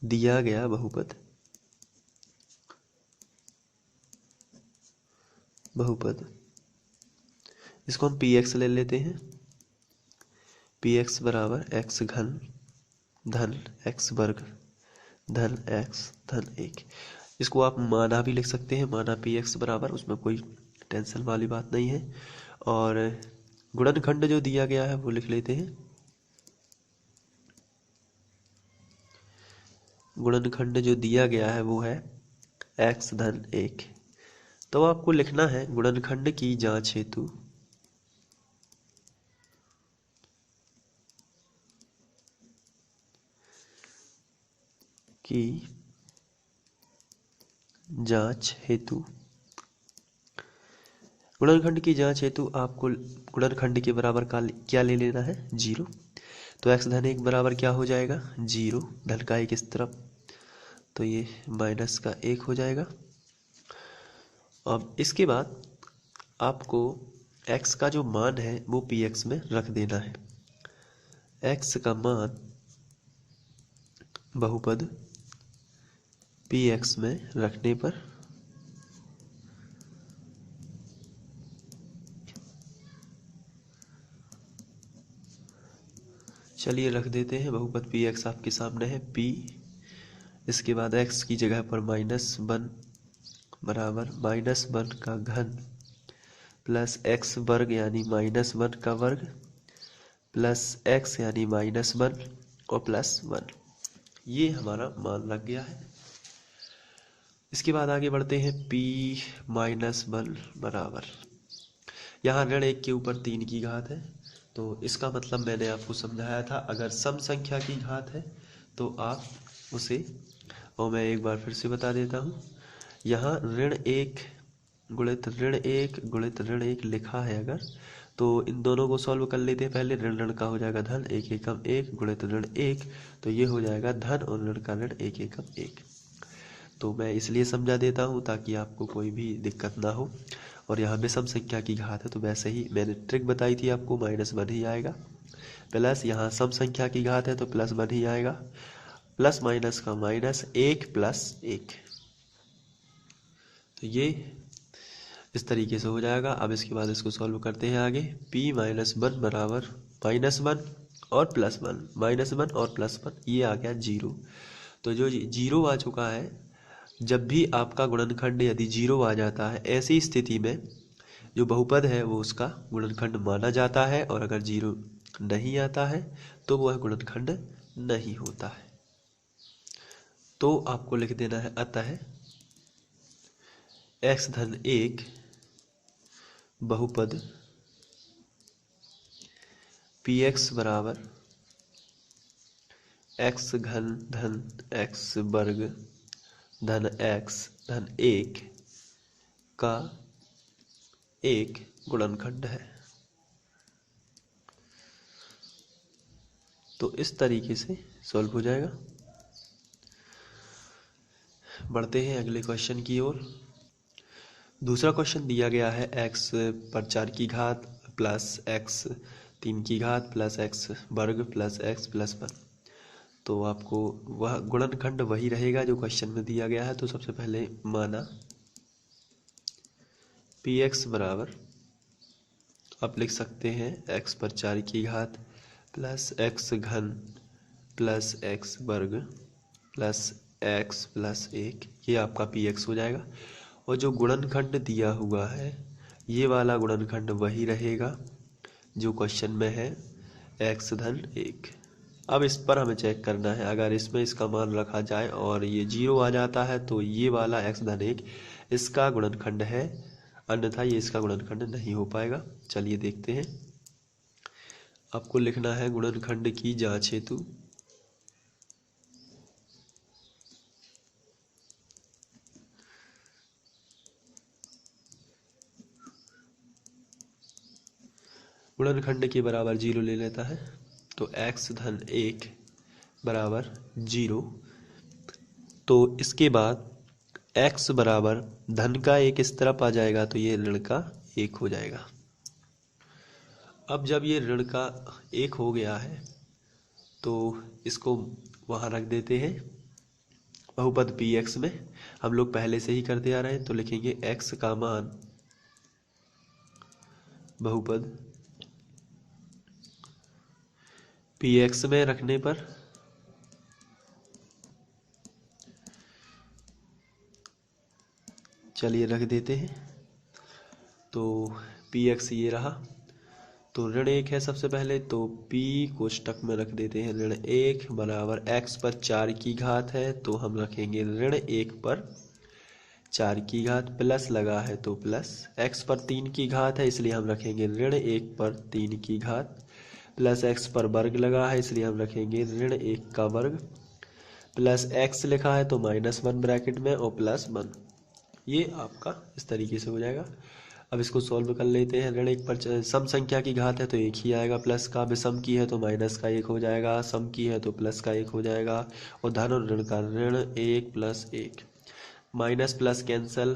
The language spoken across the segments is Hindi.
दिया गया बहुपद इसको हम px ले लेते हैं। px बराबर x घन धन x वर्ग धन x धन 1। इसको आप माना भी लिख सकते हैं, माना px बराबर, उसमें कोई टेंशन वाली बात नहीं है। और गुणनखंड जो दिया गया है वो लिख लेते हैं। गुणनखंड जो दिया गया है वो है x धन 1। तो आपको लिखना है गुणनखंड की जांच हेतु गुणनखंड की जांच हेतु आपको गुणनखंड के बराबर का क्या ले लेना है, 0। तो x धन 1 बराबर क्या हो जाएगा, 0, धन का 1 इस तरफ, तो ये माइनस का 1 हो जाएगा। अब इसके बाद आपको x का जो मान है वो px में रख देना है। x का मान बहुपद px में रखने पर चलिए रख देते हैं। बहुपद px आपके सामने है, p, इसके बाद x की जगह पर -1 बराबर -1 का घन प्लस x वर्ग यानी -1 का वर्ग प्लस x यानी -1 और प्लस 1। ये हमारा मान लग गया है। इसके बाद आगे बढ़ते हैं। p -1 बराबर, यहाँ ऋण 1 के ऊपर 3 की घात है, तो इसका मतलब मैंने आपको समझाया था, अगर सम संख्या की घात है तो आप उसे, और मैं एक बार फिर से बता देता हूँ, यहाँ ऋण 1 गुणित ऋण 1 गुणित ऋण 1 लिखा है अगर, तो इन दोनों को सॉल्व कर लेते हैं पहले। ऋण ऋण का हो जाएगा धन, 1 एकम 1 गुणित ऋण 1, तो ये हो जाएगा धन, और ऋण का ऋण 1 एकम 1। तो मैं इसलिए समझा देता हूँ ताकि आपको कोई भी दिक्कत ना हो। और यहाँ विषम संख्या की घात है तो वैसे ही मैंने ट्रिक बताई थी आपको, -1 ही आएगा। प्लस यहाँ सम संख्या की घात है तो +1 ही आएगा। प्लस माइनस का माइनस, 1 + 1, तो ये इस तरीके से हो जाएगा। अब इसके बाद इसको सॉल्व करते हैं आगे। p -1 बराबर -1 और +1, -1 और +1, ये आ गया 0। तो जो 0 आ चुका है, जब भी आपका गुणनखंड यदि 0 आ जाता है, ऐसी स्थिति में जो बहुपद है वो उसका गुणनखंड माना जाता है, और अगर 0 नहीं आता है तो वह गुणनखंड नहीं होता है। तो आपको लिख देना है, अतः x धन 1 बहुपद px बराबर x घन धन x वर्ग धन x धन 1 का एक गुणनखंड है। तो इस तरीके से सॉल्व हो जाएगा। बढ़ते हैं अगले क्वेश्चन की ओर। दूसरा क्वेश्चन दिया गया है x पर 4 की घात प्लस x 3 की घात प्लस x वर्ग प्लस x प्लस 1। तो आपको वह गुणनखंड वही रहेगा जो क्वेश्चन में दिया गया है। तो सबसे पहले माना px बराबर, आप लिख सकते हैं x पर 4 की घात प्लस x घन प्लस x वर्ग प्लस x प्लस 1, ये आपका px हो जाएगा। और जो गुणनखंड दिया हुआ है ये वाला गुणनखंड वही रहेगा जो क्वेश्चन में है, x धन 1। अब इस पर हमें चेक करना है, अगर इसमें इसका मान रखा जाए और ये 0 आ जाता है तो ये वाला x धन 1 इसका गुणनखंड है, अन्यथा ये इसका गुणनखंड नहीं हो पाएगा। चलिए देखते हैं। आपको लिखना है गुणनखंड की जांच हेतु गुणनखंड के बराबर 0 ले लेता है, तो x धन 1 बराबर 0। तो इसके बाद x बराबर धन का 1 इस तरफ आ जाएगा तो ये ऋण का 1 हो जाएगा। अब जब ये ऋण का 1 हो गया है तो इसको वहाँ रख देते हैं। बहुपद पी एक्स में हम लोग पहले से ही करते आ रहे हैं, तो लिखेंगे एक्स का मान बहुपद पी एक्स में रखने पर चलिए रख देते हैं। तो पी एक्स ये रहा, तो ऋण 1 है सबसे पहले, तो p कोष्टक में रख देते हैं ऋण 1 बराबर x पर 4 की घात है तो हम रखेंगे ऋण 1 पर 4 की घात, प्लस लगा है तो प्लस, x पर 3 की घात है इसलिए हम रखेंगे ऋण 1 पर 3 की घात, प्लस x पर वर्ग लगा है इसलिए हम रखेंगे ऋण 1 का वर्ग, प्लस x लिखा है तो -1 ब्रैकेट में और +1। ये आपका इस तरीके से हो जाएगा। अब इसको सॉल्व कर लेते हैं। ऋण 1 पर सम संख्या की घात है तो 1 ही आएगा, प्लस का विषम की है तो माइनस का 1 हो जाएगा, सम की है तो प्लस का 1 हो जाएगा, और धन और ऋण का ऋण 1 + 1, माइनस प्लस कैंसिल,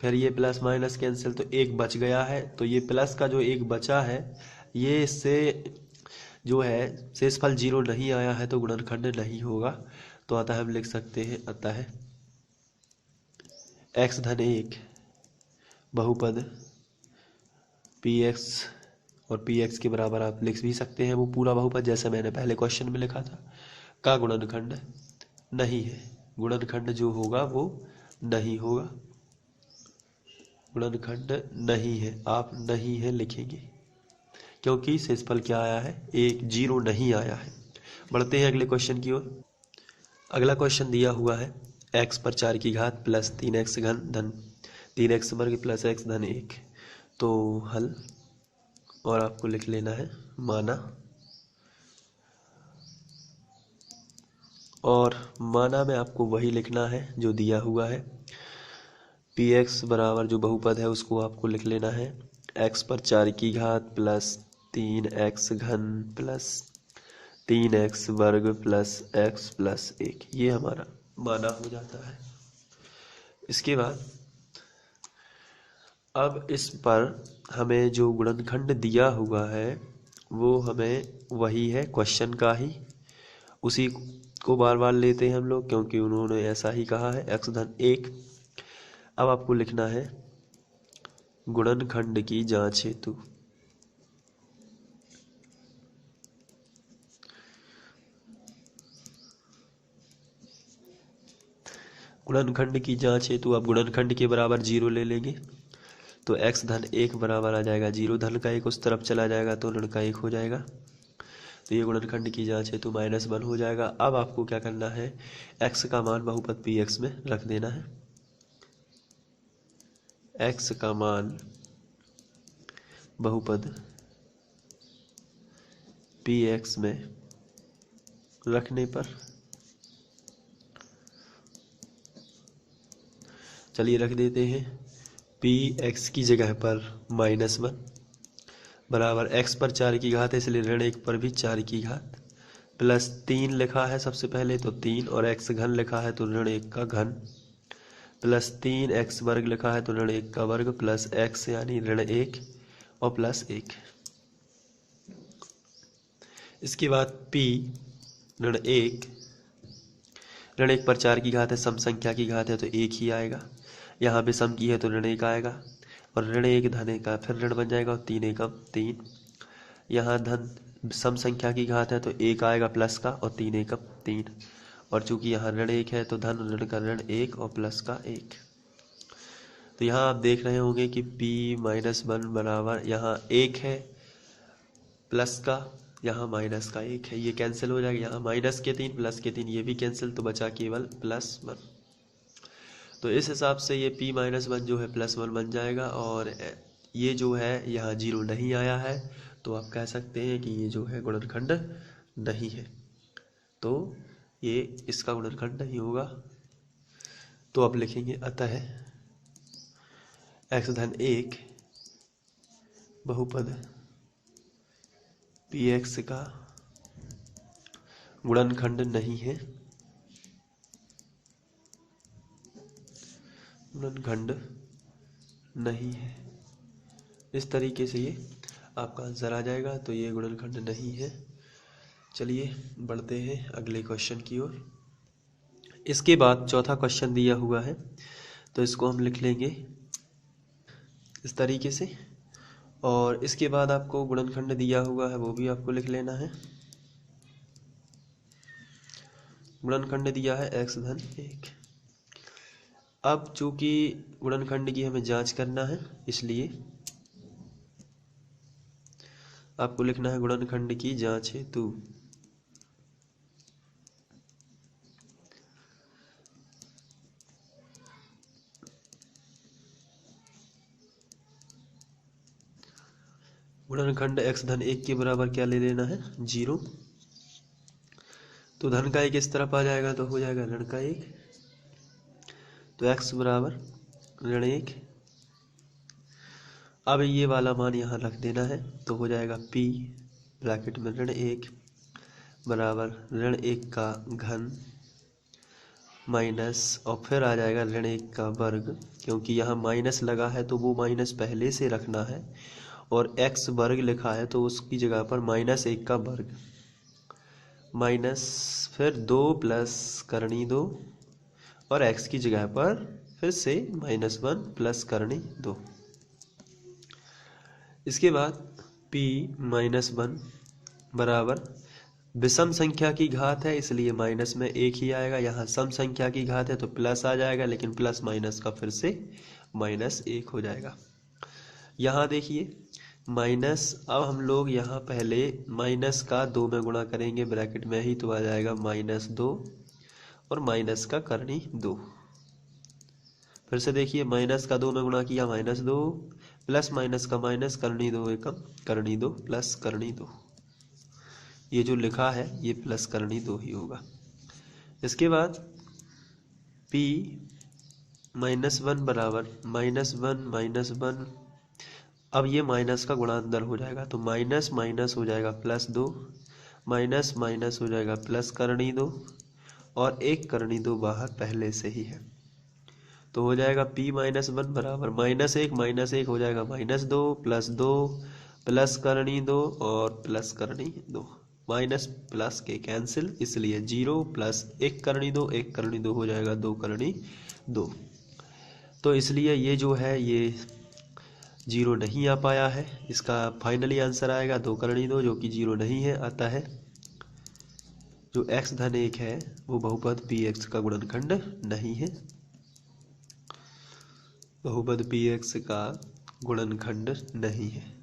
फिर ये प्लस माइनस कैंसिल तो 1 बच गया है, तो ये प्लस का जो 1 बचा है ये इससे जो है शेषफल 0 नहीं आया है तो गुणनखंड नहीं होगा। तो अतः हम लिख सकते हैं अतः x धन 1 बहुपद पी एक्स, और पी एक्स के बराबर आप लिख भी सकते हैं वो पूरा बहुपद जैसे मैंने पहले क्वेश्चन में लिखा था, का गुणनखंड नहीं है। गुणनखंड जो होगा वो नहीं होगा, गुणनखंड नहीं है, आप नहीं है लिखेंगे क्योंकि शेषफल क्या आया है, 0 नहीं आया है। बढ़ते हैं अगले क्वेश्चन की ओर। अगला क्वेश्चन दिया हुआ है x पर 4 की घात प्लस 3x घन धन 3x वर्ग प्लस x धन 1, तो हल, और आपको लिख लेना है माना, और माना में आपको वही लिखना है जो दिया हुआ है। पी एक्स बराबर जो बहुपद है उसको आपको लिख लेना है x पर 4 की घात प्लस 3x घन प्लस 3x वर्ग प्लस x प्लस 1, ये हमारा माना हो जाता है। इसके बाद अब इस पर हमें जो गुणनखंड दिया हुआ है वो हमें वही है क्वेश्चन का ही, उसी को बार बार लेते हैं हम लोग क्योंकि उन्होंने ऐसा ही कहा है x धन 1। अब आपको लिखना है गुणनखंड की जांच हेतु, गुणनखंड की जांच हेतु आप गुणनखंड के बराबर 0 ले लेंगे तो x धन 1 बराबर आ जाएगा 0, धन का 1 उस तरफ चला जाएगा तो ऋण का 1 हो जाएगा, तो ये गुणनखंड की जांच है तो -1 हो जाएगा। अब आपको क्या करना है, x का मान बहुपद पी एक्स में रख देना है, x का मान बहुपद पी एक्स में रखने पर चलिए रख देते हैं पी एक्स की जगह पर -1 बराबर x पर 4 की घात है इसलिए ऋण 1 पर भी 4 की घात, प्लस 3 लिखा है सबसे पहले तो 3, और x घन लिखा है तो ऋण 1 का घन, प्लस 3x वर्ग लिखा है तो ऋण 1 का वर्ग, प्लस x यानी ऋण 1 और प्लस 1। इसके बाद p ऋण 1, ऋण 1 पर 4 की घात है, सम संख्या की घात है तो 1 ही आएगा, यहाँ पे सम की है तो ऋण 1 आएगा, और ऋण 1 धन 1 का फिर ऋण बन जाएगा और 3 एकम 3, यहाँ धन सम संख्या की घात है तो 1 आएगा प्लस का और 3 एकम 3, और चूंकि यहाँ ऋण 1 है तो धन ऋण का ऋण 1 और प्लस का 1। तो यहाँ आप देख रहे होंगे कि p-1 बराबर यहाँ 1 है प्लस का, यहाँ माइनस का 1 है, ये कैंसिल हो जाएगा, यहाँ माइनस के 3 प्लस के 3 ये भी कैंसिल, तो बचा केवल +1। तो इस हिसाब से ये p-1 जो है +1 बन जाएगा, और ये जो है यहाँ 0 नहीं आया है तो आप कह सकते हैं कि ये जो है गुणनखंड नहीं है, तो ये इसका गुणनखंड नहीं होगा। तो अब लिखेंगे अतः x धन 1 बहुपद पी एक्स का गुणनखंड नहीं है, गुणनखंड नहीं है। इस तरीके से ये आपका आंसर आ जाएगा, तो ये गुणनखंड नहीं है। चलिए बढ़ते हैं अगले क्वेश्चन की ओर। इसके बाद चौथा क्वेश्चन दिया हुआ है, तो इसको हम लिख लेंगे इस तरीके से। और इसके बाद आपको गुणनखंड दिया हुआ है, वो भी आपको लिख लेना है। गुणनखंड दिया है x-1। अब चूंकि गुणनखंड की हमें जांच करना है, इसलिए आपको लिखना है गुणनखंड की जांच हेतु। गुणनखंड x-1 के बराबर क्या ले लेना है, 0। तो धन का 1 इस तरफ आ जाएगा तो हो जाएगा ऋण का 1। तो x बराबर ऋण 1। अब ये वाला मान यहाँ रख देना है, तो हो जाएगा p ब्रैकेट में ऋण 1 बराबर ऋण 1 का घन माइनस, और फिर आ जाएगा ऋण 1 का वर्ग। क्योंकि यहाँ माइनस लगा है तो वो माइनस पहले से रखना है, और x वर्ग लिखा है तो उसकी जगह पर -1 का वर्ग माइनस फिर 2 प्लस करनी 2, और x की जगह पर फिर से -1 प्लस करनी 2। इसके बाद p -1 बराबर विषम संख्या की घात है, इसलिए माइनस में 1 ही आएगा। यहाँ सम संख्या की घात है तो प्लस आ जाएगा, लेकिन प्लस माइनस का फिर से -1 हो जाएगा। यहाँ देखिए माइनस, अब हम लोग यहाँ पहले माइनस का 2 में गुणा करेंगे ब्रैकेट में ही, तो आ जाएगा -2 और माइनस का करनी 2। फिर से देखिए माइनस का 2 में गुणा किया -2 प्लस माइनस का माइनस करनी 2 एकम करनी 2 प्लस करनी 2। ये जो लिखा है ये प्लस करनी 2 ही होगा। इसके बाद p -1 बराबर -1 अब ये माइनस का गुणांतर हो जाएगा, तो माइनस माइनस हो जाएगा +2, माइनस माइनस हो जाएगा प्लस करनी 2, और 1 करनी 2 बाहर पहले से ही है। तो हो जाएगा p -1 बराबर -1 हो जाएगा -2 +2 प्लस करनी 2 और प्लस करनी 2। माइनस प्लस के कैंसिल, इसलिए 0 प्लस 1 करनी 2 1 करनी 2 हो जाएगा 2 करनी 2। तो इसलिए ये जो है ये 0 नहीं आ पाया है। इसका फाइनली आंसर आएगा 2 करनी 2, जो कि 0 नहीं है। आता है जो x-1 है वो बहुपद px का गुणनखंड नहीं है, बहुपद px का गुणनखंड नहीं है।